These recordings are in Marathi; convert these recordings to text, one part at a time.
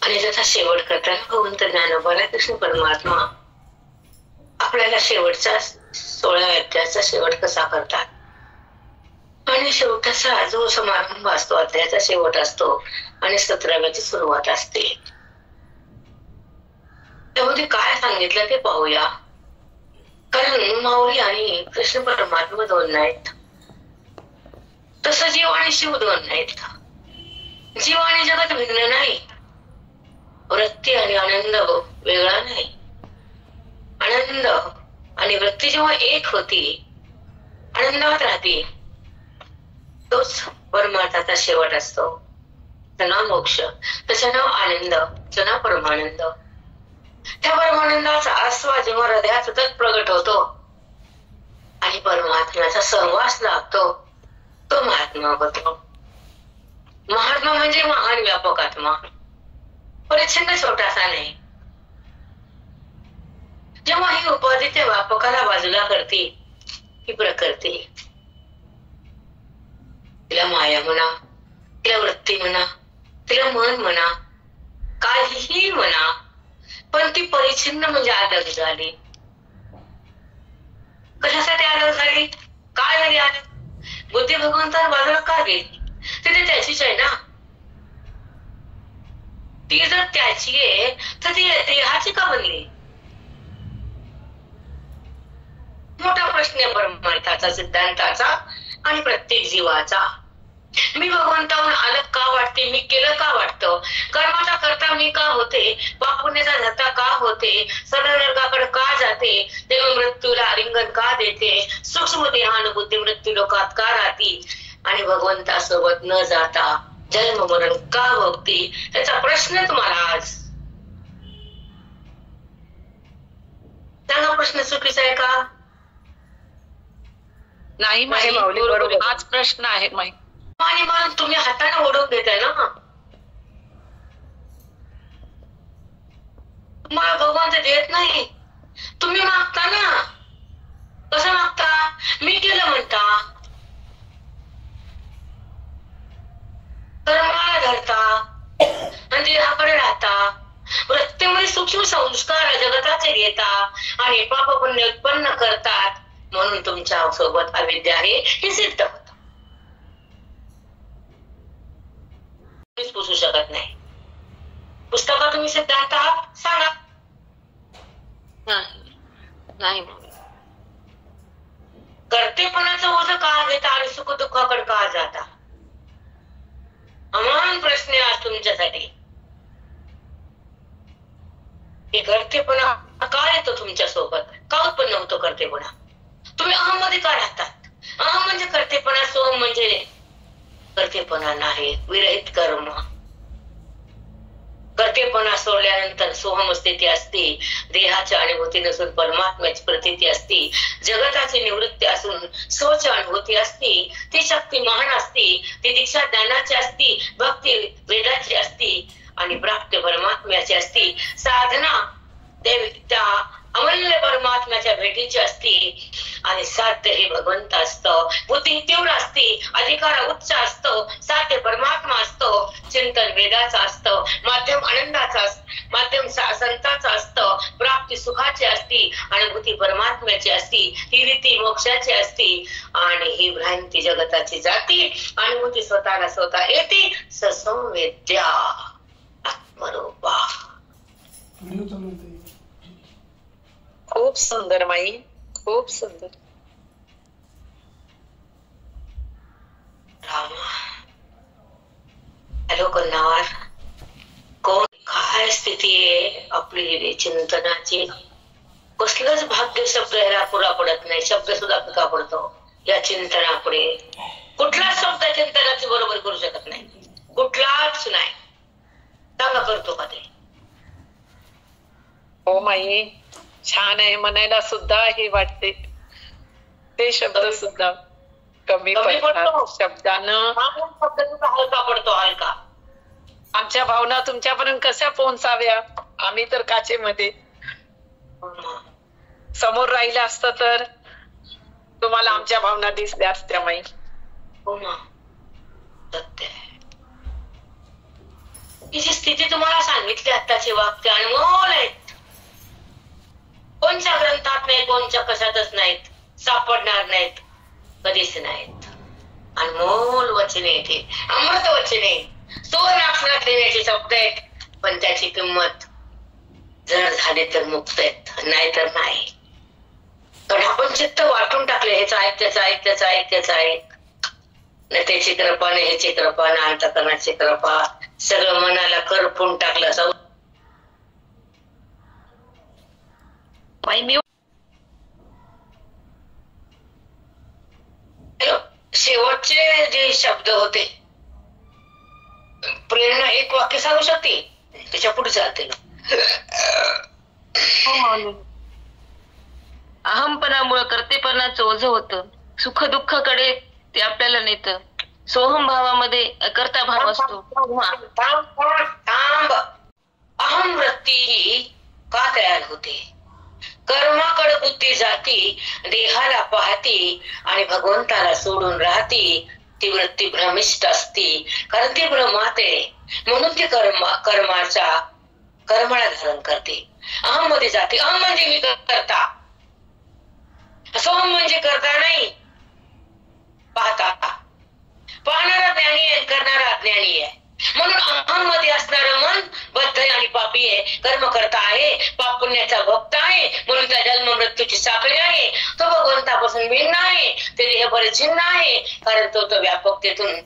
आणि त्याचा शेवट करताना भगवंत ज्ञानोबाला कृष्ण परमात्मा आपल्याला शेवटचा 16व्या अध्यायाचा शेवट कसा करतात आणि शेवटाचा जो समारंभ असतो अध्यायाचा शेवट असतो आणि 17व्याची सुरुवात असते. त्यामध्ये काय सांगितलं ते पाहूया. कारण माऊली आणि कृष्ण परमात्मा दोन नाहीत, तसं जीव आणि शिव दोन नाहीत. जीव आणि जगत भिन्न नाही, वृत्ती आणि आनंद वेगळा नाही. आनंद आणि वृत्ती जेव्हा एक होती, आनंदात राहते, तोच परमार्थाचा शेवट असतो. त्याचं नाव मोक्ष, त्याचं नाव आनंद, त्याचं नाव परमानंद. त्या परमानंदाचा आस्वाद जेव्हा हृदयात सतत प्रगट होतो आणि परमात्म्याचा सहवास लाभतो, तो महात्मा होतो. महात्मा म्हणजे महान व्यापक आत्मा, परिच्छिन्न छोटासा नाही. जेव्हा ही उपाधी त्या व्यापकाला बाजूला करते, ही प्रकृती, तिला माया म्हणा, तिला वृत्ती म्हणा, तिला मन म्हणा, काहीही म्हणा, पण ती परिच्छिन्न म्हणजे अलग झाली. कशासाठी अलग झाली? काय झाली अलग? बुद्धी भगवंताला बाजूला का गेली? तिथे त्याचीच आहे ना. ती जर त्याची आहे तर ती देहाची का बनली? मोठा प्रश्न आहे परमार्थाचा, सिद्धांताचा आणि प्रत्येक जीवाचा. मी भगवंताहून अलग का वाटते? मी केलं का वाटतं? कर्माचा करता मी का होते? पापुण्याचा धर्ता का होते? सरळ नरकाकडे का जाते? देव मृत्यूला आलिंगन का देते? सूक्ष्म देहान बुद्धी मृत्यू लोकात का राहती? आणि भगवंतासोबत न जाता जन्म मरण का भोगती? त्याचा प्रश्न तुम्हाला आज सांगा. प्रश्न चुकीचा आहे का? नाही माऊली, बरोबर, हाच प्रश्न आहे माई. आणि मग तुम्ही हाताने ओढून देताय ना. तुम्हाला भगवंत देत नाही, तुम्ही मागता ना. कसं मागता? मी केलं म्हणता, कर्माला धरता आणि देहाकडे राहता. वृत्तीमध्ये सूक्ष्म संस्कार जगताचे घेता आणि पाप पुण्य उत्पन्न करतात. म्हणून तुमच्या सोबत अविद्या आहे हे सिद्ध होतं. पुसू शकत नाही. पुस्तकात तुम्ही सिद्धांत सांगा. नाही. कर्तेपणाचं ओझं का घेता आणि सुख दुःखाकडे का जाता? अमान प्रश्न आहे आज तुमच्यासाठी. हे कर्तेपणा का येतो तुमच्या सोबत? का उत्पन्न होतो कर्तेपणा? तुम्ही अहम मध्ये का राहतात? अहम म्हणजे कर्तेपणा, सोहम म्हणजे कर्तेपणा नाही, विरहित कर्म. कर्तेपणा सोडल्यानंतर सोहम स्थिती असते. देहाच्या अनुभूती नसून परमात्म्याची प्रतीती असते. जगताची निवृत्ती असून स्वच अनुभूती असते. ती शक्ती महान असते. ती दीक्षा ज्ञानाची असते, भक्ती वेदाची असते आणि प्राप्ती परमात्म्याची असते. साधना त्या अमूल्य परमात्म्याच्या भेटीची असते आणि साध्य हे भगवंत असतं. बुद्धी तीव्र असते, अधिकार उच्च असतो, साध्य परमात्मा असतो, चिंतन वेदाचं असतं, माध्यम आनंदाचं असतं, माध्यम संताचं असतं, प्राप्ती सुखाची असती, अनुभूती परमात्म्याची असती, ही रीती मोक्षाची असती आणि ही भ्रांती जगताची जाती. अनुभूती स्वतःला स्वतः येते. ससंवेद्या आत्मरूपा. खूप सुंदर माई, खूप सुंदर. हॅलो कन्नावर, कोण काय स्थिती आहे आपली चिंतनाची? कसलंच भाग्य शब्द ह्याला पुरा पडत नाही. शब्द सुद्धा फिका पडतो या चिंतनापुढे. कुठलाच शब्द चिंतनाची बरोबर करू शकत नाही, कुठलाच नाही. सांगा, करतो का ते? हो माई, छान आहे म्हणायला सुद्धा हे वाटते. ते शब्द सुद्धा कमी पडतात शब्दानं. शब्द सुद्धा हलका पडतो, हलका. आमच्या भावना तुमच्यापर्यंत कशा पोहोचाव्या? आम्ही तर काचेमध्ये. समोर राहिलं असतं तर तुम्हाला आमच्या भावना दिसल्या असत्या माई. हो ना, सत्य आहे. ही जी स्थिती तुम्हाला सांगितली आत्ताची वाक्य अनमोल आहेत, कोणत्या ग्रंथात नाही, कोणत्या कशातच नाहीत, सापडणार नाहीत, कधीच नाहीत. अनमोल वचने येते, अमृत वचने, सुवर्णाक्षरात लिहिण्याचे शब्द आहेत, पण त्याची किंमत जर झाली तर मुक्त आहेत, नाही तर नाही. कारण आपण चित्त वाटून टाकले, हेच ऐक, त्याच ऐक, त्याच ऐक, त्याच ऐक. न त्याची कृपा, न ह्याची कृपा, न अंतःकरणाची कृपा, सगळं मनाला करपून टाकलं. शेवटचे जे शब्द होते, प्रेरणा एक वाक्य सांगू शकते, त्याच्या पुढे चालते. अहमपणामुळे कर्तेपणाचं ओझं होतं, सुख दुःखाकडे ते आपल्याला नेतं. सोहम भावामध्ये अकर्ता भाव असतो. अहम वृत्ती ही का तयार होते? कर्माकडे बुद्धी जाती, देहाला पाहती आणि भगवंताला सोडून राहती. ती वृत्ती भ्रमिष्ट असती, कारण ती भ्रमात आहे, म्हणून ती कर्माला धारण करते. अहम मध्ये जाते. अहम म्हणजे मी करता, सोहम म्हणजे करता नाही, पाहता. पाहणारा ज्ञानी आहे, करणारा अज्ञानी आहे. म्हणून अहम मध्ये असणारं मन बद्ध आणि पापी आहे, कर्म करता आहे, पाप पुण्याचा भक्त आहे, म्हणून त्या जन्म मृत्यूची साखळी आहे. तो भगवंतापासून भिन्न आहे, ते देह परिच्छिन्न आहे, कारण तो व्यापकतेतून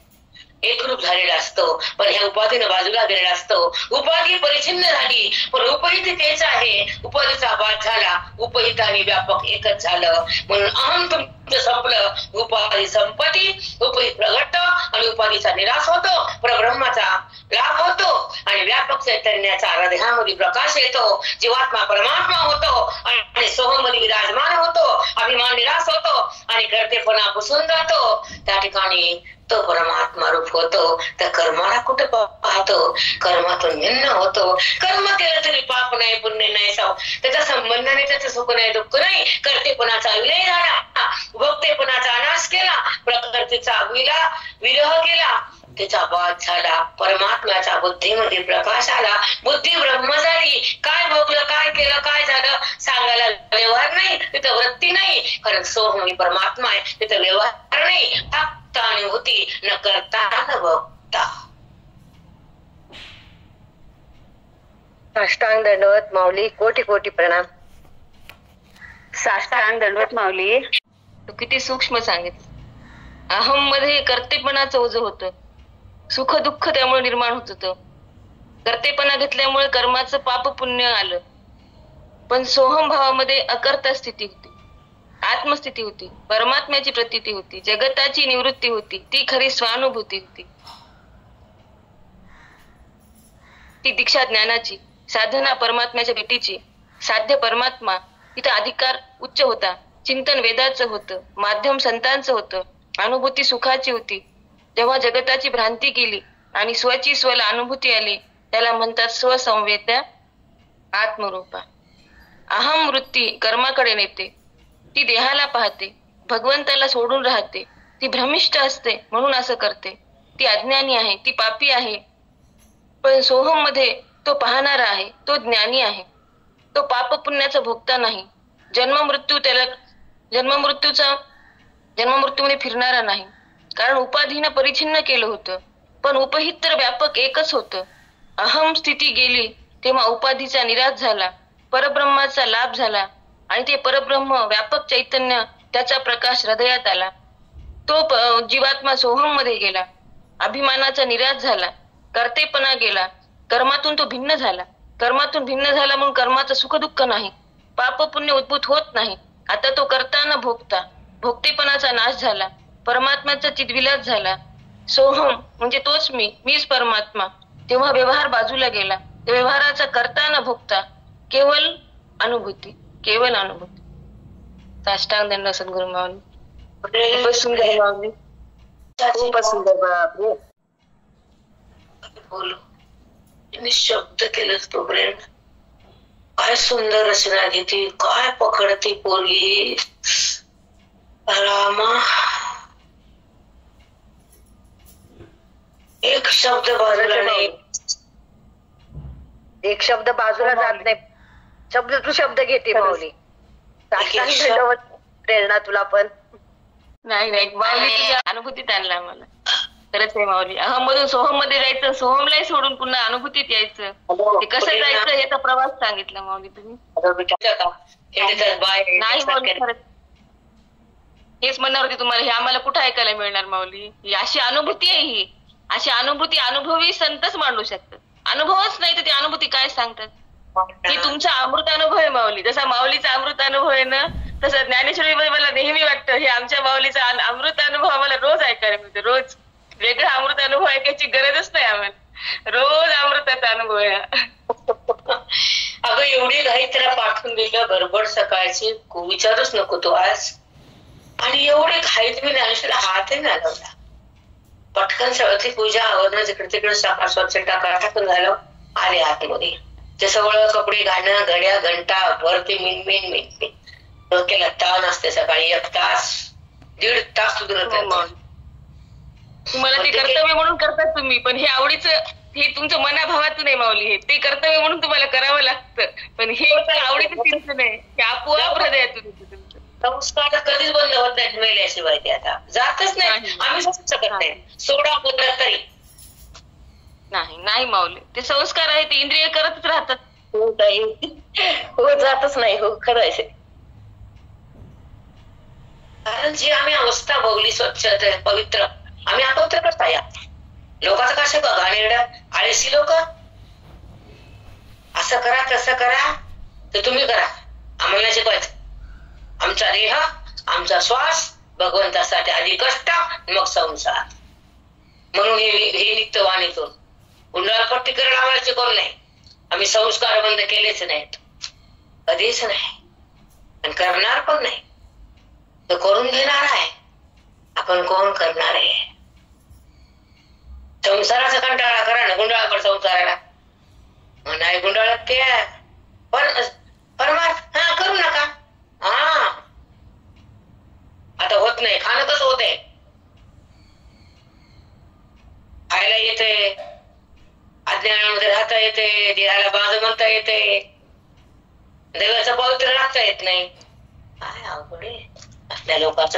एकरूप झालेला असतो. पण ह्या उपाधीनं बाजूला गेलेला असतो. उपाधी परिच्छिन्न झाली, पण उपहित तेच आहे. उपाधीचा बाध झाला, उपहित आणि व्यापक एकच झालं. म्हणून अहम तुमचं संपलं, उपाधी संपत्ती, उपहित प्रगट आणि उपाधीचा निराश होतो, परब्रह्माचा लाभ होतो आणि व्यापक चैतन्याचा देहामध्ये प्रकाश येतो. जीवात्मा परमात्मा होतो आणि सोहम मध्ये विराजमान होतो. अभिमान निराश होतो आणि कर्तेपणा पुसून जातो. त्या ठिकाणी तो परमात्मा रूप होतो. त्या कर्माला कुठे पाहतो? कर्मातून भिन्न होतो. कर्म केलं तरी पाप नाही, पुण्य नाही, त्याचा संबंध नाही, त्याचं सुख नाही, दुःख नाही. कर्तेपणाचा विलय झाला, भोक्तेपणाचा नाश केला, प्रकृतीचा विरह केला, त्याचा बाध झाला. परमात्म्याचा बुद्धीमध्ये प्रकाश आला, बुद्धी ब्रह्म झाली. काय भोगलं, काय केलं, काय झालं सांगायला व्यवहार नाही, तिथं वृत्ती नाही. कारण सोहम परमात्मा आहे, तिथं व्यवहार नाही, फक्त अनुभूती, न करता न भोगता. साष्टांग दंडवत माऊली, कोटी कोटी प्रणाम. साष्टांग दंडवत माऊली. तू किती सूक्ष्म सांगितलं. अहम मध्ये कर्तेपणाचं ओझं होतं, सुख दुःख त्यामुळे निर्माण होत होतं. कर्तेपणा घेतल्यामुळे कर्माचं पाप पुण्य आलं. पण सोहम भावामध्ये अकर्ता स्थिती होती, आत्मस्थिती होती, परमात्म्याची प्रतीती होती, जगताची निवृत्ती होती. ती खरी स्वानुभूती होती. ती दीक्षा ज्ञानाची, साधना परमात्म्याच्या भेटीची, साध्य परमात्मा. तिथं अधिकार उच्च होता, चिंतन वेदाचं होतं, माध्यम संतांचं होतं, अनुभूती सुखाची होती. जेव्हा जगताची भ्रांती केली आणि स्वची स्वला अनुभूती आली, त्याला म्हणतात स्वसंवेद्या आत्मरूपा. अहम वृत्ती कर्माकडे नेते, ती देहाला पाहते, भगवंताला सोडून राहते. ती भ्रमिष्ट असते, म्हणून असं करते. ती अज्ञानी आहे, ती पापी आहे. पण सोहम मध्ये तो पाहणारा आहे, तो ज्ञानी आहे. तो पाप पुण्याचा भोगता नाही. जन्ममृत्यूमध्ये फिरणारा नाही, कारण उपाधीनं परिच्छिन्न केलं होतं. पण उपहित तर व्यापक एकच होतं. अहम स्थिती गेली तेव्हा उपाधीचा निराश झाला, परब्रह्माचा लाभ झाला आणि ते परब्रह्म व्यापक चैतन्य, त्याचा प्रकाश हृदयात आला. तो जीवात्मा सोहम मध्ये गेला, अभिमानाचा निराश झाला, कर्तेपणा गेला, कर्मातून तो भिन्न झाला. कर्मातून भिन्न झाला म्हणून कर्माचं सुख दुःख नाही, पाप पुण्य उद्भूत होत नाही. आता तो करता न भोगता, भोगतेपणाचा नाश झाला, परमात्म्याचा चिद्विलास झाला. सोहम म्हणजे तोच मीच परमात्मा. तेव्हा व्यवहार बाजूला गेला. व्यवहाराचा करता न भोगता केवळ अनुभूती, केवळ अनुभूती. साष्टांग दंड सद्गुरु माऊली. खूपच सुंदर माऊली, खूपच सुंदर बापरे. बोलू शब्द केलंच तोपर्यंत. काय सुंदर रचना घेते, काय पकडते पोरगी रामा. एक शब्द बाजूला नाही, एक शब्द बाजूला जात नाही, शब्द तू शब्द घेते माऊली. दंडवत प्रेरणा तुला पण. नाही माऊली तुझ्या अनुभूतीत आणला आम्हाला. खरंच आहे माऊली. अहम मधून सोहम मध्ये जायचं, सोहमलाही सोडून पुन्हा अनुभूतीत यायचं. ते कसं जायचं हे तर प्रवास सांगितला माऊली तुम्ही. नाही माऊली खरंच हेच म्हणणार होती तुम्हाला, हे आम्हाला कुठं ऐकायला मिळणार माऊली. ही अशी अनुभूती आहे, ही अशी अनुभूती अनुभवी संतच मांडू शकतात. अनुभवच नाही तर ती अनुभूती काय सांगतात. ही तुमचा अमृत अनुभव आहे माऊली. जसा माऊलीचा अमृत अनुभव आहे ना, तसं ज्ञानेश्वरी मला नेहमी वाटतं हे आमच्या माऊलीचा अमृत अनुभव आम्हाला रोज ऐकायला मिळतो. रोज वेगळा अमृत अनुभव ऐकायची गरजच नाही आम्हाला, रोज अमृताचा अनुभव आहे. अगं एवढी घाई त्याला पाठवून दिलं, गडबड सकाळची, विचारूच नको तो आज. आणि एवढी घाईत मी ज्ञानेश्वरीला हातही नाही लावला. पटकन सगळी पूजा आवरणं जिकडे तिकडे सकाळ स्वच्छ टाकून झालं, आले आतमध्ये. ते सगळं कपडे घालणं, घड्या घंटा वरती मिन डोक्याला ताण असते. सकाळी 1 तास 1.5 तास सुद्धा तुम्हाला ते कर्तव्य म्हणून करतात तुम्ही, पण हे आवडीचं, हे तुमचं मनाभावातून आहे माऊली. हे ते कर्तव्य म्हणून तुम्हाला करावं लागतं, पण हे आवडीचं चिंतन आहे, हे आपोआप हृदयातून तुमचं. संस्कार कधीच बंद होत नाहीत मेल्याशिवाय. ते आता जातच नाही, आम्ही सोडू शकत नाही. सोडा बंद तरी नाही माऊली. ते संस्कार आहे, ते इंद्रिय करतच राहतात. हो जातच नाही. हो खरं आहे. कारण जी आम्ही अवस्था भोगली स्वच्छ पवित्र, आम्ही अपवित्र करता या लोकांचं कसं बघा. आणि आळशी लोक असं करा तसं करा, तर तुम्ही करा, आम्हाला शिकवायचं. आमचा देह आमचा श्वास भगवंतासाठी, आधी कष्ट मग संसार. म्हणून हे निघत वाणीतून. गुंडाळपट्टी करणं आम्हाला शिकवलं नाही. आम्ही संस्कार बंद केलेच नाहीत, कधीच नाही, आणि करणार पण नाही. तो करून घेणार आहे, आपण कोण करणार आहे. संसाराचा कंटाळा करा ना, गुंडाळपट संसाराला नाही. गुंडाळत ते परमार्थ हा करू नका. हा आता होत नाही. खाणं कसं होत आहे, खायला येते, अज्ञानामध्ये राहता येते, देहाला बाजू म्हणता येते, देवाचं पवित्र राखता येत नाही. काय अवघड आहे आपल्या लोकांच.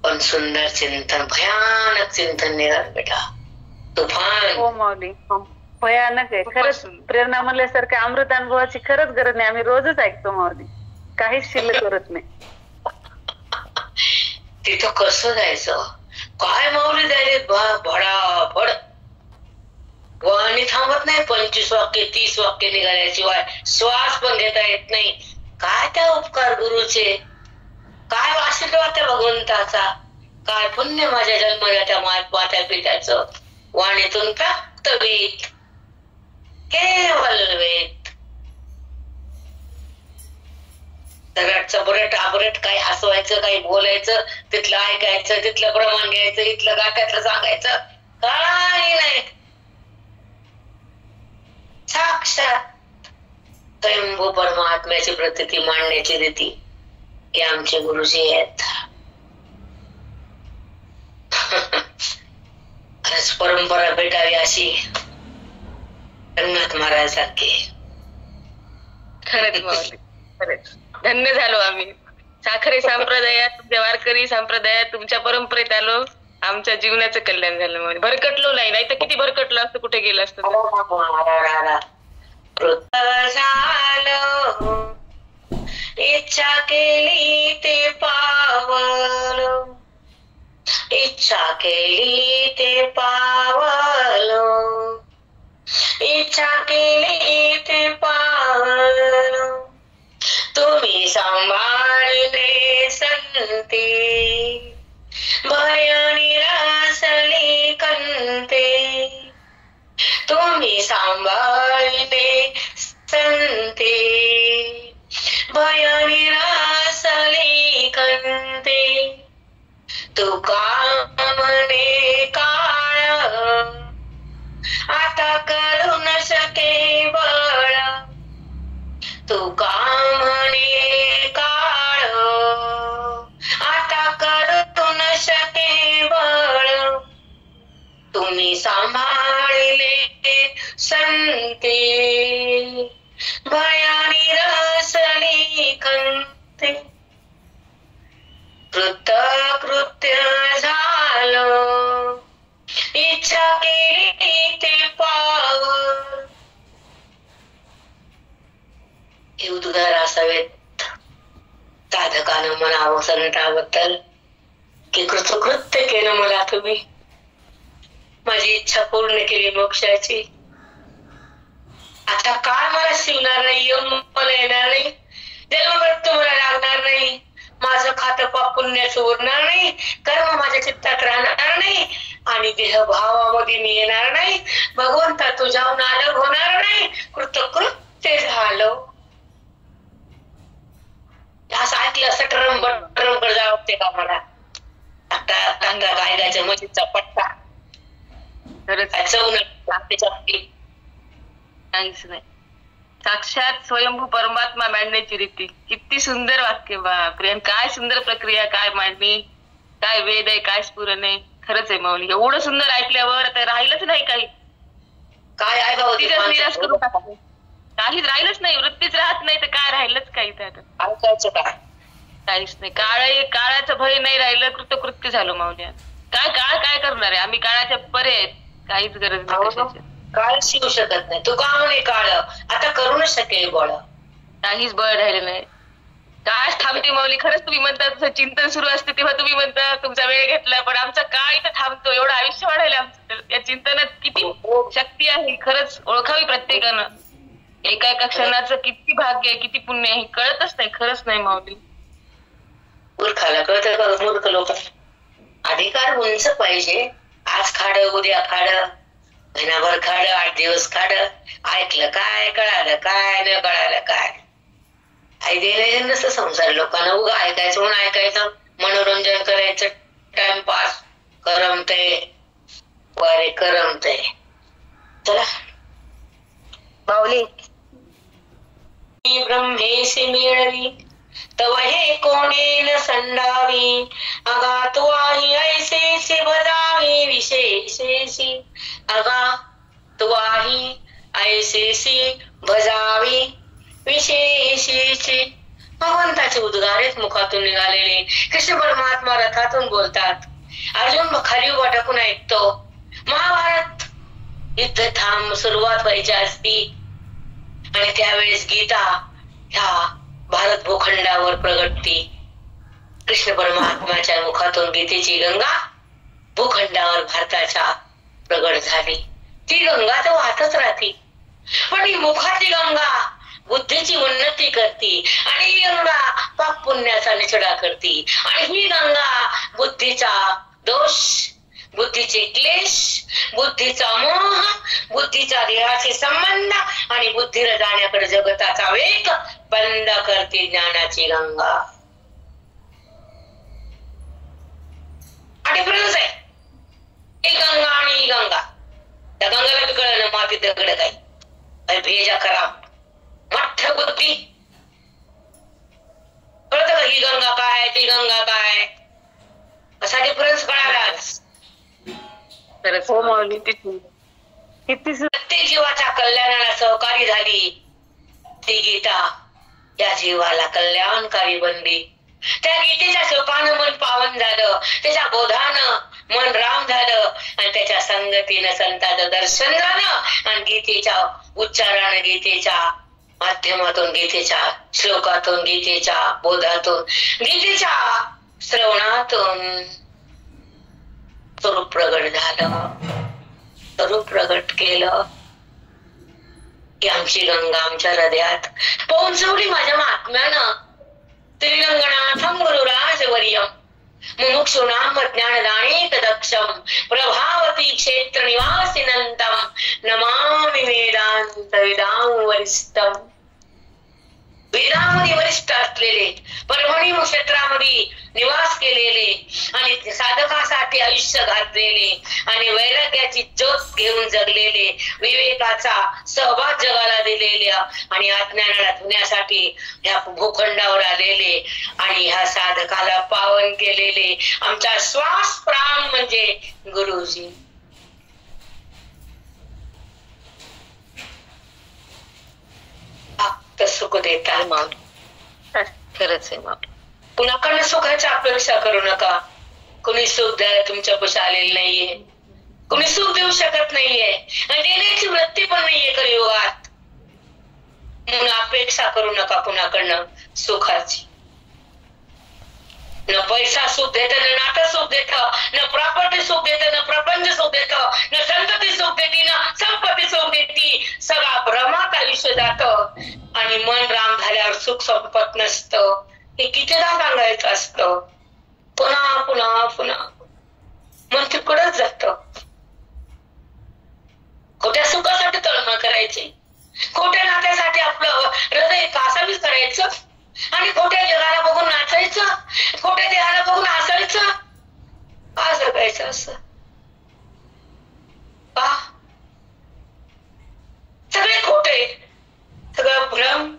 पण सुंदर चिंतन, भयानक चिंतन निघाल बेटा. तुफान. हो माऊली, भयानक आहे खरंच. प्रेरणा म्हणल्यासारखं अमृत अनुभवाची खरंच गरज नाही. आम्ही रोजच ऐकतो माऊली, काहीच शिल्लक करत नाही. तिथं कसं जायचं, काय माऊली द्यायले भडाभड. वाणी थांबत नाही. 25 वाक्य 30 वाक्य निघाल्याशिवाय श्वास पण घेता येत नाही. काय त्या उपकार गुरुचे, काय आशीर्वाद त्या भगवंताचा, काय पुण्य माझ्या जन्माला त्या मात्या पित्याचं. वाणीतून प्राप्त वेद, केवळ वेद. चबरट आबरट काय हसवायचं, काही बोलायचं, तिथलं ऐकायचं, तिथलं प्रमाण घ्यायचं, इथलं गाठ्यातलं सांगायचं, काही नाही. साक्षात स्वयंभू परमात्म्याची प्रतीती मांडण्याची रीती हे आमचे गुरुजी आहेत. खरंच परंपरा भेटावी अशी रंगनाथ महाराज सारखे. खरंच धन्य झालो आम्ही. साखरे संप्रदायात, तुमच्या वारकरी संप्रदायात, तुमच्या परंपरेत आलो. आमच्या जीवनाचं कल्याण झालं. भरकटलो नाही, नाही तर किती भरकटलो असतं, कुठे गेलं असतं. इच्छा केली ते पावलो, इच्छा केली ते पावलो, इच्छा केली ते पावलो. तुम्ही सांभाळले संते, भय निरासले कंते. तुम्ही सांभाळले संते, भय निरासले कंते. तुका म्हणे काळ, आता करू न शके बळ. तुका म्हणे काळ, आता करू न शके बळ. तुम्ही सांभाळले संते, भयानी रसली खंते, कृतकृत्य झालं, इच्छा केली ते पाव. हे उद्गार असावेत साधकानं म्हणावं संताबद्दल की कृतकृत्य केलं मला तुम्ही, माझी इच्छा पूर्ण केली मोक्षाची. आता काय मला शिवणार नाही, येऊन मला येणार नाही, जन्ममृत्यू मला लागणार नाही, माझं खातं पाप पुण्याचं उरणार नाही, कर्म माझ्या चित्तात राहणार नाही आणि देहभावामध्ये मी येणार नाही. भगवंता तुझ्याहून अलग होणार नाही, कृतकृत्य झालं. असं ऐकलं असं ट्रम जावते का मला. आता गायगाच्या मजेचा पट्टा काहीच नाही. साक्षात स्वयंभू परमात्मा मांडण्याची रीती किती सुंदर वाक्य. बापरे, काय सुंदर प्रक्रिया, काय मांडणी, काय वेद आहे, काय स्फुरण आहे. खरंच आहे माऊली, एवढं सुंदर ऐकल्यावर आता राहिलंच नाही काही. काय आहे भाऊ, निराश करून टाकतो, काहीच राहिलंच नाही, वृत्तीच राहत नाही तर काय राहिलंच काही. ऐकायचं काय, काहीच नाही. काळाचं भय नाही राहिलं, कृतकृत्य झालो माऊली. काय करणार आहे आम्ही, काळाच्या परे आहेत, काहीच गरज नाही. काळ शिवू शकत नाही, तू का म्हणे काळ आता करू शकेल बळ, काहीच बळ राहिलं नाही. काय थांबते माऊली. खरंच तुम्ही म्हणता तुझं चिंतन सुरू असते तेव्हा तुम्ही म्हणता तुमचा वेळ घेतला, पण आमचा काळ इथं थांबतो. एवढं आयुष्य वाढायला आमचं, या चिंतनात किती शक्ती आहे खरंच ओळखावी प्रत्येकानं. एका एका क्षणाचं किती भाग्य आहे, किती पुण्य आहे, कळतच नाही. खरंच नाही माऊली. मूर्खाला कळत का, मूर्ख लोक. अधिकार उंच पाहिजे. आज खाड, उद्या खाड, महिनाभर खाड, 8 दिवस खाड. ऐकलं काय, कळालं काय, न कळालं काय. ऐकलं नसतं संसार लोकांना. उगा ऐकायचं म्हणून ऐकायचं, मनोरंजन करायचं, टाइमपास करमतय, वारे करमतय. चला माऊली, ब्रह्मेशी मिळवी तव हे कोणी न संडावी, अगा तू आहे ऐसेशी बजावी विशेषेशी, अगा तू आहे ऐसेशी बजावी विशेषेशी. भगवंताचे उद्गार आहेत मुखातून निघालेले. कृष्ण परमात्मा रथातून बोलतात, अर्जुन खाली उभा टाकून ऐकतो. महाभारत युद्ध थांब सुरुवात व्हायची असती आणि त्यावेळेस गीता ह्या भारत भूखंडावर प्रगटती. कृष्ण परमात्म्याच्या मुखातून गीतेची गंगा भूखंडावर भारताच्या प्रगट झाली. ती गंगा तर वाहतच राहते, पण ही मुखाची गंगा बुद्धीची उन्नती करती आणि ही गंगा पाप पुण्याचा निचडा करती. आणि ही गंगा बुद्धीचा दोष, बुद्धीचे क्लेश, बुद्धीचा मोह, बुद्धीचा देहाचे संबंध आणि बुद्धीला जाण्याकडे जगताचा वेग बंद करते. ज्ञानाची गंगा आणि डिफरन्स आहे. ही गंगा आणि ही गंगा. त्या गंगाला बी कळलं माती दगड काही भेजा करा मठ बुद्धी. कळत का ही गंगा काय, ती गंगा काय, असा डिफरन्स कळालाच. प्रत्येक जीवाच्या कल्याणाला सहकारी झाली ती गीता. या जीवाला कल्याणकारी बनली. त्या गीतेच्या श्लोकानं मन पावन झालं, त्याच्या बोधानं मन राम झालं आणि त्याच्या संगतीनं संताचं दर्शन झालं. आणि गीतेच्या उच्चारानं, गीतेच्या माध्यमातून, गीतेच्या श्लोकातून, गीतेच्या बोधातून, गीतेच्या श्रवणातून स्वरूप प्रगट झालं. स्वरूप प्रगट केलं की आमची गंगा आमच्या हृदयात पोहोचवली माझ्या महात्म्यानं. त्रिरंगनाथम गुरुराजवर्यम मुमुक्षुणाम ज्ञानदानेक दक्षम प्रभावती क्षेत्र निवासिनंतम नमामि वेदांत विदाम वरिष्ठम. वेदामध्ये वरिष्ठ असलेले, परभणी क्षेत्रामध्ये निवास केलेले आणि साधकासाठी आयुष्य घातलेले आणि वैराग्याची ज्योत घेऊन जगलेले, विवेकाचा सहभाग जगाला दिलेल्या आणि अज्ञानाला धुण्यासाठी ह्या भूखंडावर आलेले आणि ह्या साधकाला पावन केलेले आमचा श्वास प्राण म्हणजे गुरुजी. सुख देतात. खरंच आहे माऊली. कुणाकडनं सुखाची अपेक्षा करू नका. कुणी सुख द्यायला तुमच्यापाशी आलेलं नाहीये, कुणी सुख देऊ शकत नाहीये, आणि देण्याची वृत्ती पण नाहीये कलियुगात. म्हणून अपेक्षा करू नका कुणाकडनं सुखाची. न पैसा सुख देत, न नातं सुख देत, न प्रॉपर्टी सुख देत, न प्रपंच सुख देत, न संतती सुख देती, न संपत्ती सुख देती. सगळा भ्रमात आयुष्य जात आणि मन राम झाल्यावर सुख संपत नसतं. हे कितीदा सांगायचं असतं. पुन्हा पुन्हा पुन्हा मन तिकडच जात. खोट्या सुखासाठी तळमळ करायची, खोट्या नात्यासाठी आपलं हृदय कासावीस करायचं, आणि खोट्या जगाला बघून नाचायचं, खोट्या देहाला बघून हसायचं. का जगायचं असं? का? सगळे खोटे, सगळं भ्रम.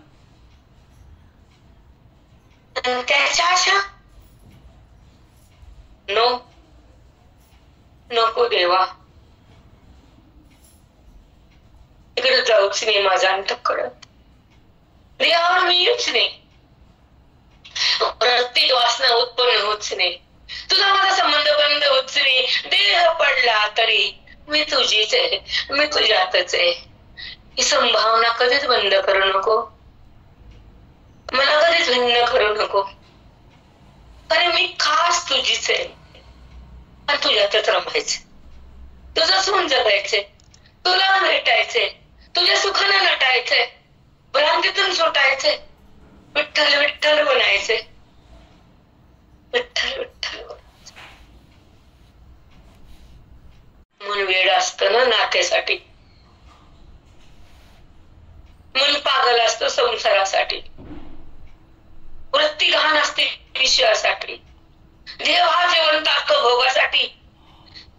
त्याच्या आशा नको देवा. इकडे जाऊच नाही माझा अंतःकरण. देवावर मी येऊच नाही. प्रत्येक वासना उत्पन्न होच नाही. तुझा माझा संबंध बंद होच नाही. देह पडला तरी मी तुझीच आहे, मी तुझ्यातच आहे. ही संभावना कधीच बंद करू नको. मला कधीच भिन्न करू नको. अरे मी खास तुझीच आहे आणि तुझ्यातच रमायचे, तुझं सून जगायचे, तुला भेटायचे, तुझ्या सुखानं नटायचे, भ्रांतीतून सुटायचे, विठ्ठल विठ्ठल बनायचे, विठ्ठल विठ्ठल बनायचे. मन वेड असतं ना नात्यासाठी, मन पागल असतं संसारासाठी, वृत्ती घाण असते विषयासाठी, देव हा जिवंत असतो भोगासाठी,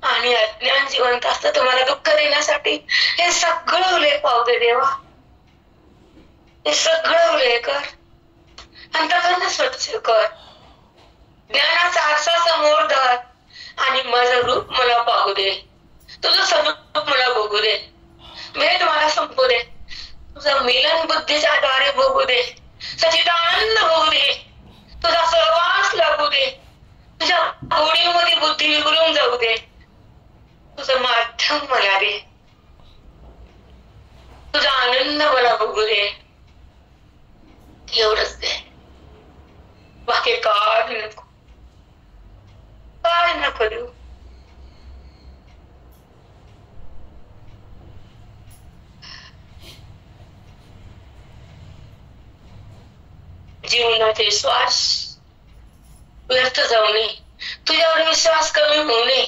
आणि अज्ञान जिवंत असतं तुम्हाला दुःख देण्यासाठी. हे सगळं उल्लेख पाहू दे देवा. हे सगळं उल्लेख कर, अंतःकरण स्वच्छ कर, ज्ञानाचा आरसा समोर धर, आणि माझं रूप मला पाहू दे, तुझं स्वरूप मला बघू दे, भेद मला संपू दे, तुझं मिलन बुद्धीच्या द्वारे बघू दे, सच्चिदानंद होऊ दे, तुझा सहवास लागू दे, तुझ्या गोडीमध्ये बुद्धी विगळून जाऊ दे, तुझं माध्यम मला दे, तुझा आनंद मला बघू दे. एवढंच दे, बाकी काय नको, काय नको देऊ. जीवनाचे श्वास व्यर्थ जाऊ नये, तुझ्यावर विश्वास कमी होऊ नये,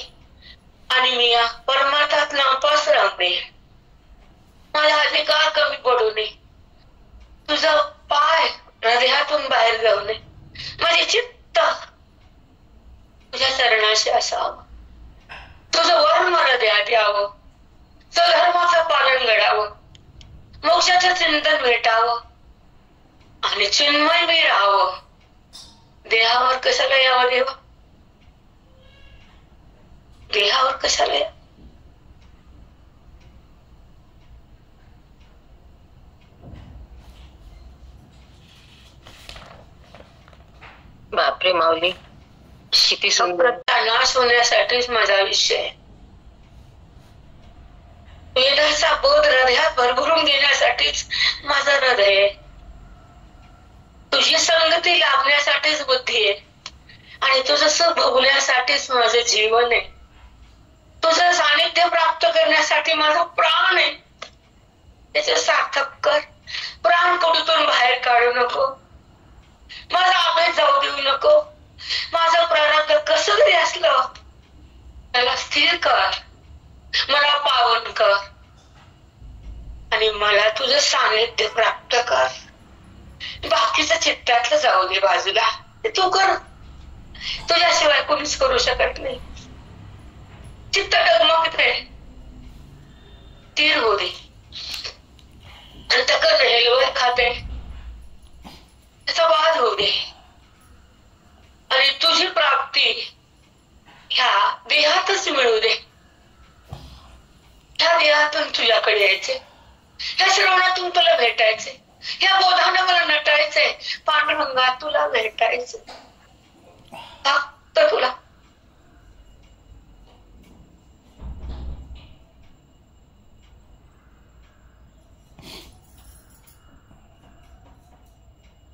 आणि मी या परमार्थात नापास राहू नये, माझा अधिकार कमी पडू नये, तुझा पाय हृदयातून बाहेर जाऊ नये, माझे चित्त तुझ्या चरणाशी असावं, तुझं वर्म हृदयात यावं, स्वधर्माचं पालन घडावं, मोक्षाचं चिंतन भेटावं, आणि चिन्मय मी राहावं. देहावर कशाला यावं देवा? देहावर कशाला या? बापरे माऊली, किती सुंदर. नाश होण्यासाठीच माझा आयुष्य आहे. वेदाचा बोध हृदयात भरभरून देण्यासाठीच माझं हृदय आहे. तुझी संगती लाभण्यासाठीच बुद्धी आहे, आणि तुझं सुख भोगण्यासाठीच माझं जीवन आहे. तुझं सानिध्य प्राप्त करण्यासाठी माझा प्राण आहे. त्याचं सार्थक कर. प्राण कुठून बाहेर काढू नको, माझा अभेद जाऊ देऊ नको. माझं प्रारब्ध कसं जरी असलं त्याला स्थिर कर, मला पावन कर, आणि मला तुझं सानिध्य प्राप्त कर. बाकीचं चित्तातलं जाऊ दे बाजूला, ते तू कर. तुझ्याशिवाय कोणीच करू शकत नाही. चित्त डगमगते, स्थिर होऊ दे. अंतःकरण हेलवड खाते, त्याचा वाद होऊ दे, आणि तुझी प्राप्ती ह्या देहातच मिळू दे. ह्या देहातून तुझ्याकडे यायचे, ह्या श्रवणातून तुला भेटायचे, या बोधानं मला नटायचंय, पांडुरंगा तुला भेटायचं फक्त तुला.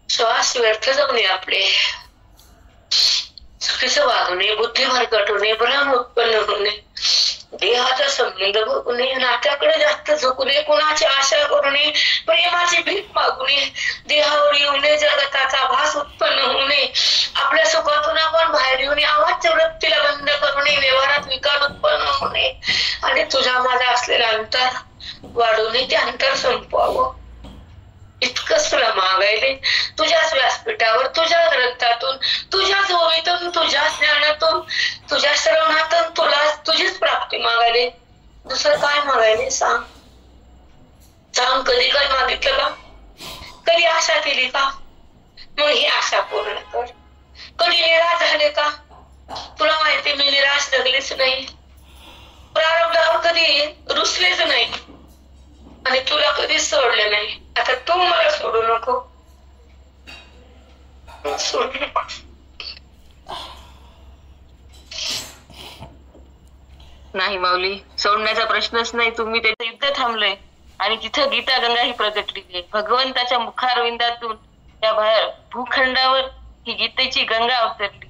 श्वास व्यर्थ जाऊ नये आपले, चुकीचं वागू नये, बुद्धी भरकट होणे, भ्रम उत्पन्न होणे, देहाचा संबंध बघू नये, नात्याकडे जास्त झोकू नये, कुणाची आशा करू नये, प्रेमाची भीक मागू नये, देहावर येऊ नये, जगताचा भास उत्पन्न होऊ नये, आपल्या सुखातून आपण बाहेर येऊ नये, आवाजच्या वृत्तीला बंद करू नये, व्यवहारात विकार उत्पन्न होऊ नये आणि तुझा माझा असलेला अंतर वाढू नये, ते अंतर संपवावं. इतकंच तुला मागायले. तुझ्याच व्यासपीठावर, तुझ्या ग्रंथातून, तुझ्याच ओवीतून, तुझ्या ज्ञानातून, तुझ्या श्रवणातून तुला तुझीच प्राप्ती मागायले. दुसरं काय मागायले सांग? सांग, कधी काय मागितलं का? कधी आशा केली का? मग ही आशा पूर्ण कर. कधी निराश झाले का? तुला माहिती मी निराश जगलीच नाही, प्रारब्धावर कधी रुसलेच नाही आणि तुला कधीच सोडले नाही. आता तू मला सोडू नको, सोडू नको. नाही माऊली, सोडण्याचा प्रश्नच नाही. तुम्ही त्याचं युद्ध थांबलंय आणि तिथं गीता गंगा ही प्रगटली आहे. भगवंताच्या मुखारविंदातून त्या बाहेर भूखंडावर ही गीतेची गंगा अवतरली.